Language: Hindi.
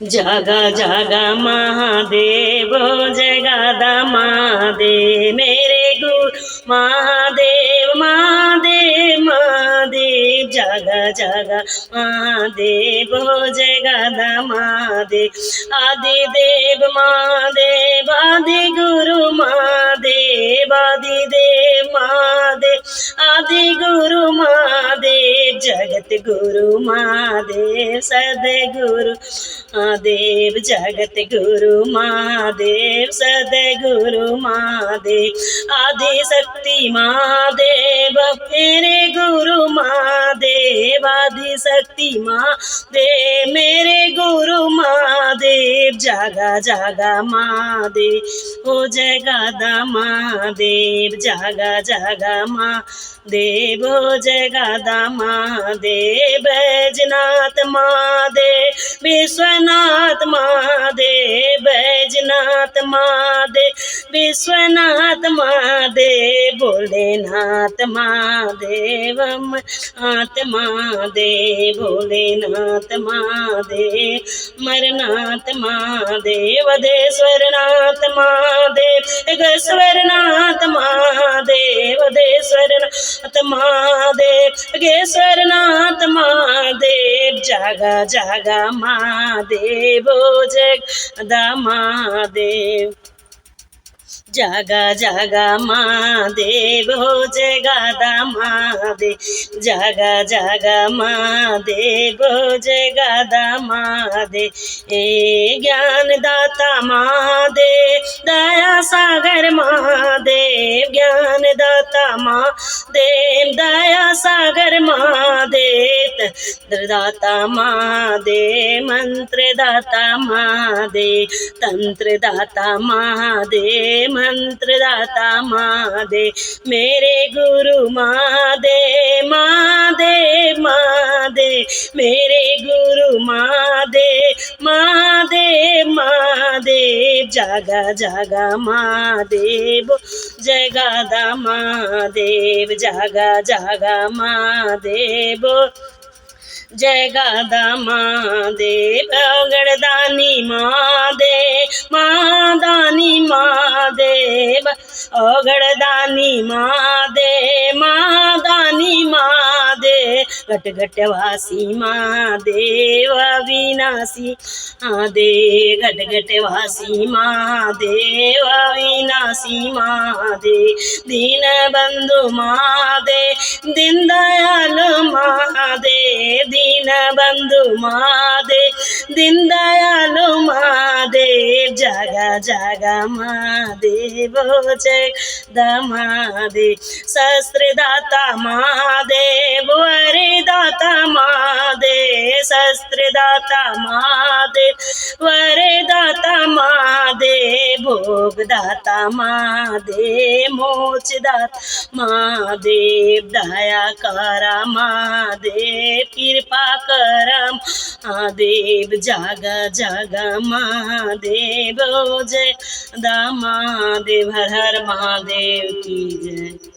जागा जागा महादेव जगादा महादेव मेरे गुरु महादेव महादेव महादेव जागा जागा महादेव जगादा महादेव आदि देव महादेव आदि गुरु महादेव आदि देव महादेव आदि गुरु महादेव जगत गुरु महादेव सदगुरु महादेव जगत गुरु महादेव सदगुरु महादेव आदि शक्ति महादेव मेरे गुरु महादेव आदि शक्ति महादेव मेरे गुरु महादेव जागा जागा महादेव ओ जगादा महादेव जागा जागा महादेव ओ जगादा महादेव बैजनाथ महादेव विश्वनाथ महादेव बैजनाथ महादेव विश्वनाथ महादेव भोलेनाथ महादेव नाथ महादेव भोलेनाथ महादेव मरनाथ महादेव देश्वरनाथ महादेव गेश्वरनाथ महादेव देश्वरनाथ महादेव गेश्वरनाथ महादेव जागा जागा महादेव जगदा महादेव जागा जागा महादेव हो जगादा महादेव जागा जागा महादेव हो जगादा महादेव ए ज्ञानदाता महादेव दया सागर महादेव ज्ञानदाता महादेव दया सागर महादेव तंत्रदाता महादेव मंत्रदाता महादेव तंत्रदाता महादेव मंत्रदाता महादेव मेरे गुरु महादेव महादेव महादेव मेरे गुरु महादेव महादेव महादेव जागा जागा महादेव जगादा महादेव जागा जागा महादेव जगादा महादेव अगड़दानी महादेव महादानी महादेव अगड़दानी महादेव महादानी महादेव घट घटवासी महादेव अविनाशी महादेव घट घटवासी महादेव अविनाशी महादेव दीन बंधु महादेव दीन दयाल महादेव दीन बंधु महादेव दीन दयाल महादेव जागा जागा महादेव जगदा महादेव शस्त्रदाता महादेव वरदाता महादेव शस्त्रदाता महादेव वरदाता महादेव भोगदाता महादेव मोक्षदाता महादेव दया करा महादेव कृपा करम महादेव जागा जागा महादेव जय दा महादेव हर हर महादेव की जय।